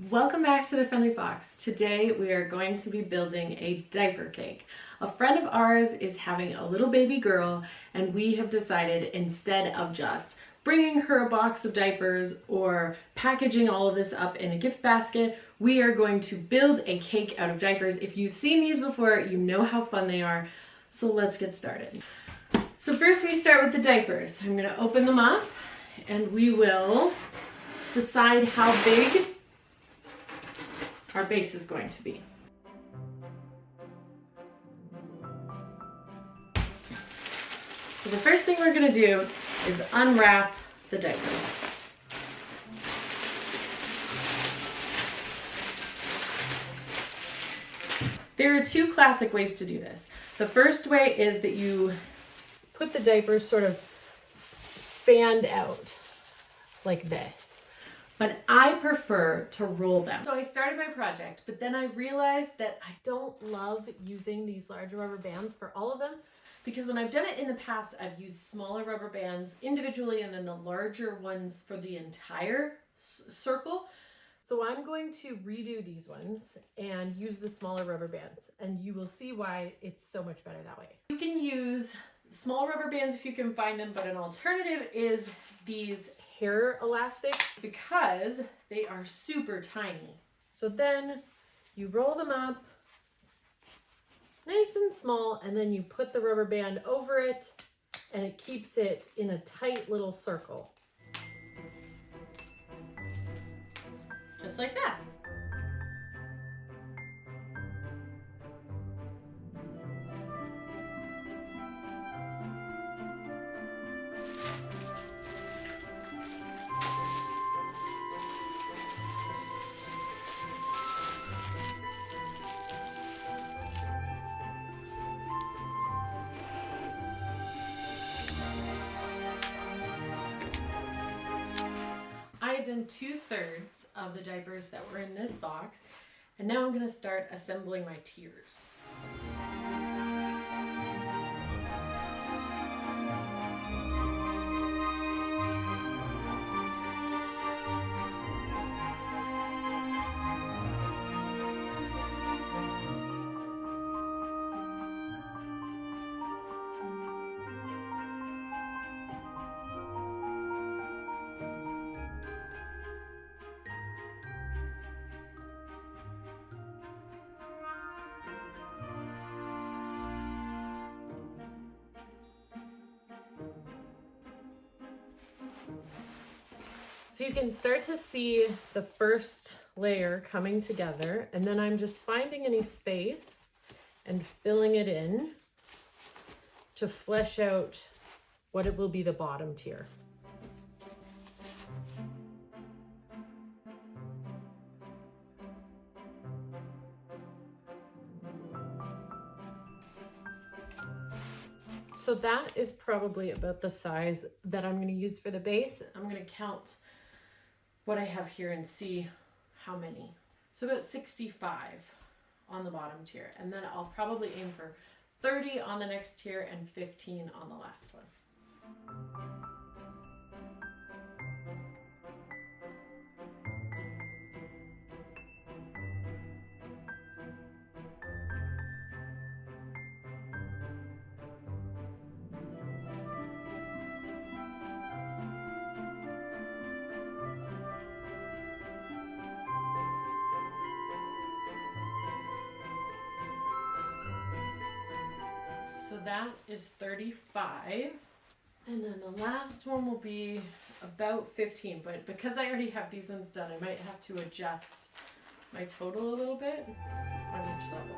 Welcome back to the Friendly Fox. Today we are going to be building a diaper cake. A friend of ours is having a little baby girl and we have decided instead of just bringing her a box of diapers or packaging all of this up in a gift basket, we are going to build a cake out of diapers. If you've seen these before, you know how fun they are. So let's get started. So first we start with the diapers. I'm going to open them up and we will decide how big our base is going to be. So the first thing we're going to do is unwrap the diapers. There are two classic ways to do this. The first way is that you put the diapers sort of fanned out like this. But I prefer to roll them. So I started my project, but then I realized that I don't love using these large rubber bands for all of them, because when I've done it in the past, I've used smaller rubber bands individually and then the larger ones for the entire circle. So I'm going to redo these ones and use the smaller rubber bands, and you will see why it's so much better that way. You can use small rubber bands if you can find them, but an alternative is these hair elastics because they are super tiny. So then you roll them up nice and small, and then you put the rubber band over it and it keeps it in a tight little circle. Just like that. I've done 2/3 of the diapers that were in this box, and now I'm going to start assembling my tiers. So you can start to see the first layer coming together, and then I'm just finding any space and filling it in to flesh out what it will be the bottom tier. So that is probably about the size that I'm going to use for the base. I'm going to count what I have here and see how many. So about 65 on the bottom tier, and then I'll probably aim for 30 on the next tier and 15 on the last one. So that is 35. And then the last one will be about 15. But because I already have these ones done, I might have to adjust my total a little bit on each level.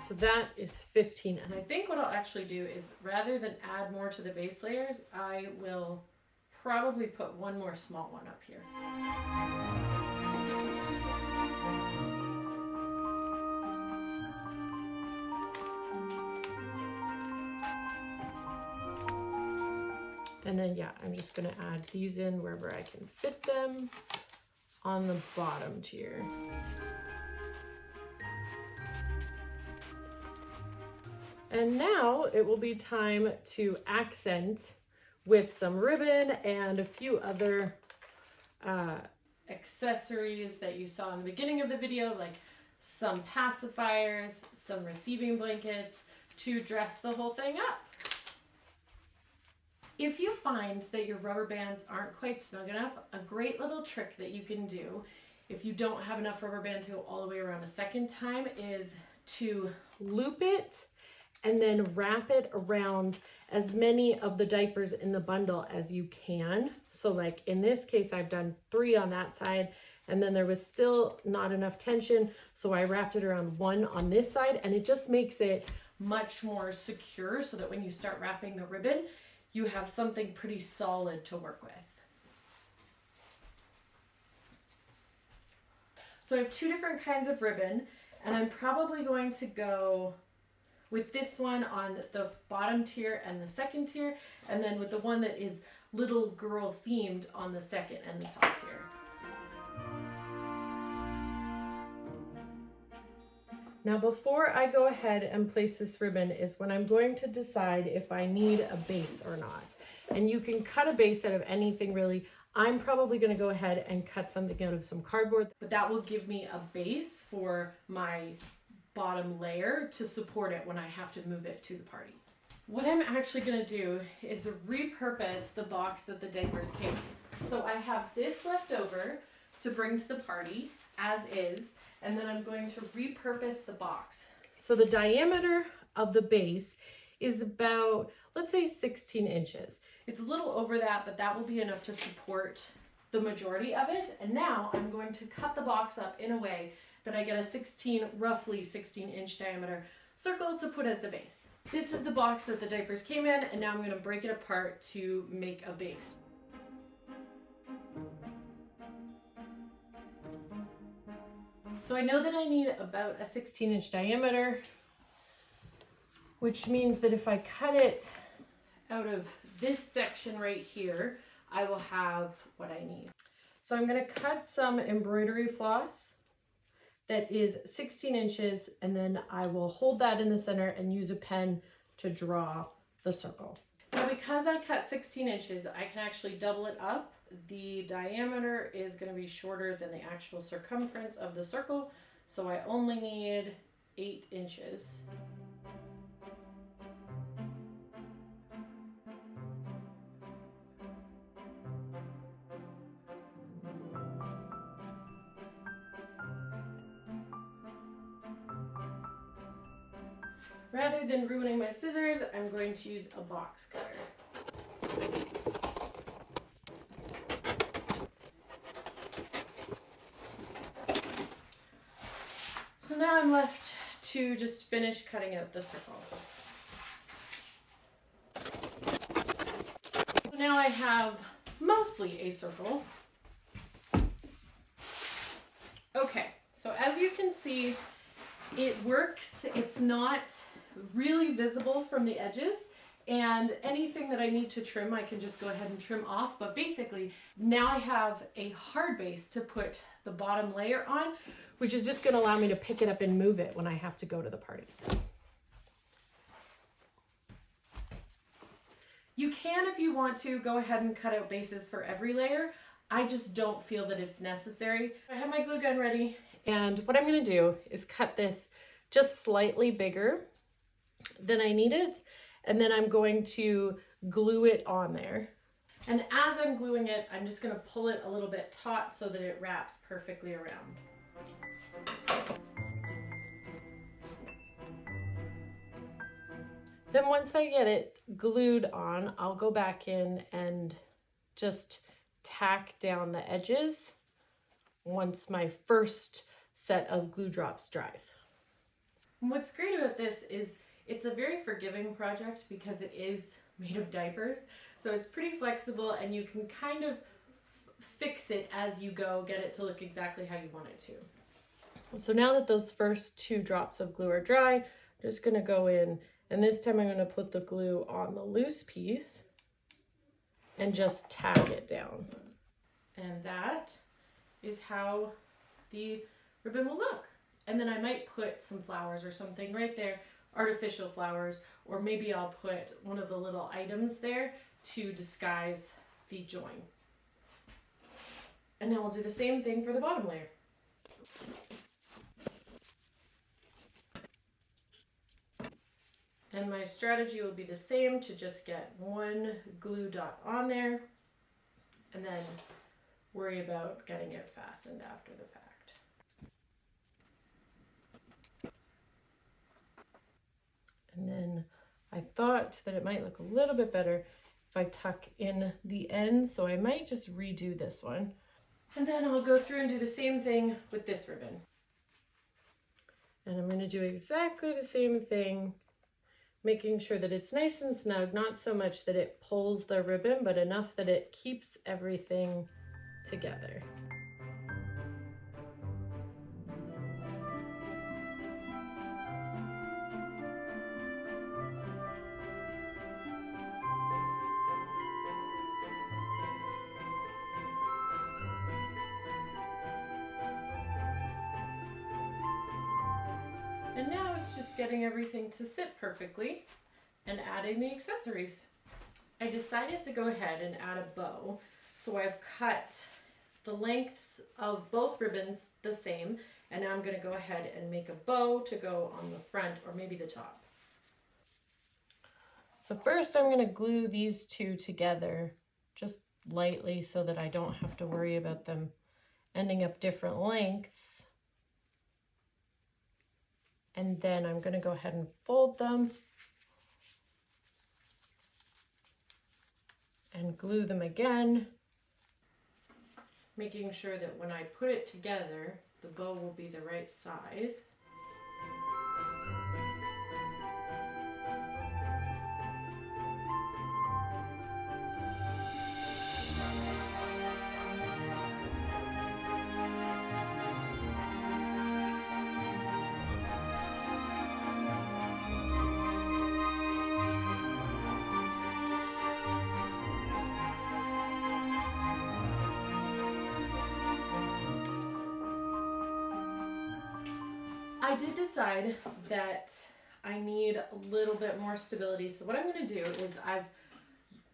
So that is 15, and I think what I'll actually do is, rather than add more to the base layers, I will probably put one more small one up here. And then, yeah, I'm just going to add these in wherever I can fit them. on the bottom tier. And now it will be time to accent with some ribbon and a few other accessories that you saw in the beginning of the video, like some pacifiers, some receiving blankets to dress the whole thing up. If you find that your rubber bands aren't quite snug enough, a great little trick that you can do if you don't have enough rubber band to go all the way around a second time is to loop it and then wrap it around as many of the diapers in the bundle as you can. So like in this case, I've done 3 on that side, and then there was still not enough tension, so I wrapped it around 1 on this side, and it just makes it much more secure so that when you start wrapping the ribbon, you have something pretty solid to work with. So I have 2 different kinds of ribbon, and I'm probably going to go with this one on the bottom tier and the second tier, and then with the one that is little girl themed on the second and the top tier. Now before I go ahead and place this ribbon is when I'm going to decide if I need a base or not. And you can cut a base out of anything really. I'm probably going to go ahead and cut something out of some cardboard, but that will give me a base for my bottom layer to support it when I have to move it to the party. What I'm actually going to do is repurpose the box that the diapers came in. So I have this left over to bring to the party as is, and then I'm going to repurpose the box. So the diameter of the base is about, let's say 16 inches. It's a little over that, but that will be enough to support the majority of it. And now I'm going to cut the box up in a way that I get a roughly 16 inch diameter circle to put as the base. This is the box that the diapers came in, and now I'm going to break it apart to make a base. So I know that I need about a 16 inch diameter, which means that if I cut it out of this section right here, I will have what I need. So I'm going to cut some embroidery floss that is 16 inches, and then I will hold that in the center and use a pen to draw the circle. Now because I cut 16 inches, I can actually double it up. The diameter is going to be shorter than the actual circumference of the circle, so I only need 8 inches. Rather than ruining my scissors, I'm going to use a box cutter. So now I'm left to just finish cutting out the circle. So now I have mostly a circle. Okay, so as you can see, it works. It's not really visible from the edges, and anything that I need to trim I can just go ahead and trim off. But basically now I have a hard base to put the bottom layer on, which is just going to allow me to pick it up and move it when I have to go to the party. You can, if you want to, go ahead and cut out bases for every layer. I just don't feel that it's necessary. I have my glue gun ready, and what I'm going to do is cut this just slightly bigger than I need it, and then I'm going to glue it on there. And as I'm gluing it, I'm just going to pull it a little bit taut so that it wraps perfectly around. Then once I get it glued on, I'll go back in and just tack down the edges once my first set of glue drops dries. And what's great about this is it's a very forgiving project because it is made of diapers. So it's pretty flexible, and you can kind of fix it as you go, get it to look exactly how you want it to. So now that those first 2 drops of glue are dry, I'm just going to go in, and this time I'm going to put the glue on the loose piece and just tap it down. And that is how the ribbon will look. And then I might put some flowers or something right there, artificial flowers, or maybe I'll put one of the little items there to disguise the join. And now we'll do the same thing for the bottom layer. And my strategy will be the same, to just get one glue dot on there and then worry about getting it fastened after the fact. And then I thought that it might look a little bit better if I tuck in the ends, so I might just redo this one. And then I'll go through and do the same thing with this ribbon. And I'm going to do exactly the same thing, making sure that it's nice and snug, not so much that it pulls the ribbon, but enough that it keeps everything together. And now it's just getting everything to sit perfectly and adding the accessories. I decided to go ahead and add a bow. So I've cut the lengths of both ribbons the same, and now I'm going to go ahead and make a bow to go on the front or maybe the top. So first I'm going to glue these two together just lightly so that I don't have to worry about them ending up different lengths. And then I'm going to go ahead and fold them and glue them again, making sure that when I put it together, the bow will be the right size. I did decide that I need a little bit more stability. So what I'm going to do is, I've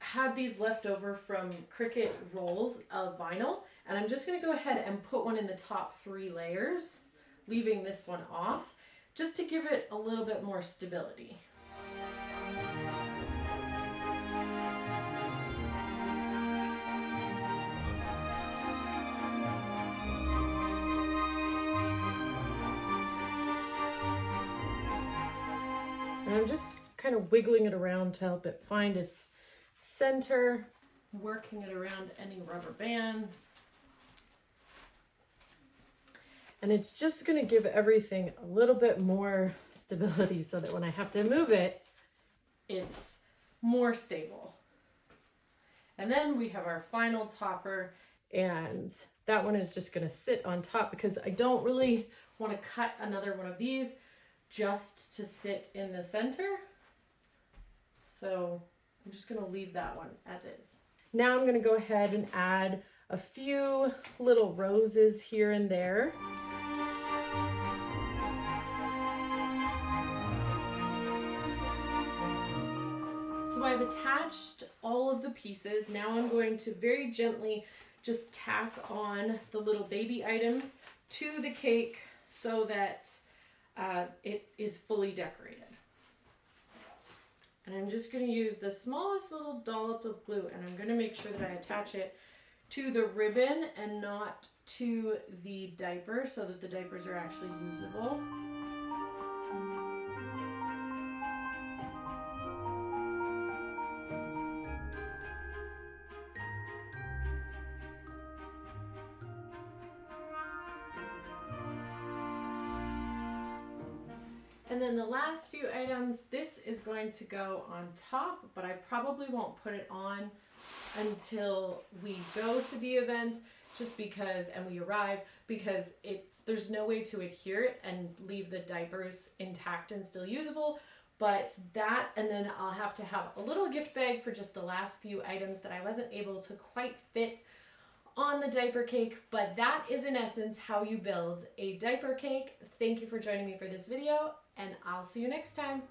had these left over from Cricut rolls of vinyl, and I'm just going to go ahead and put one in the top 3 layers, leaving this one off, just to give it a little bit more stability. And I'm just kind of wiggling it around to help it find its center, working it around any rubber bands. And it's just going to give everything a little bit more stability so that when I have to move it, it's more stable. And then we have our final topper, and that one is just going to sit on top because I don't really want to cut another one of these just to sit in the center. So I'm just going to leave that one as is. Now I'm going to go ahead and add a few little roses here and there. So I've attached all of the pieces. Now I'm going to very gently just tack on the little baby items to the cake so that it is fully decorated. And I'm just going to use the smallest little dollop of glue, and I'm going to make sure that I attach it to the ribbon and not to the diaper so that the diapers are actually usable. And then the last few items, this is going to go on top, but I probably won't put it on until we go to the event, just because, and we arrive, because there's no way to adhere it and leave the diapers intact and still usable. But that, and then I'll have to have a little gift bag for just the last few items that I wasn't able to quite fit on the diaper cake, but that is in essence how you build a diaper cake. Thank you for joining me for this video, and I'll see you next time.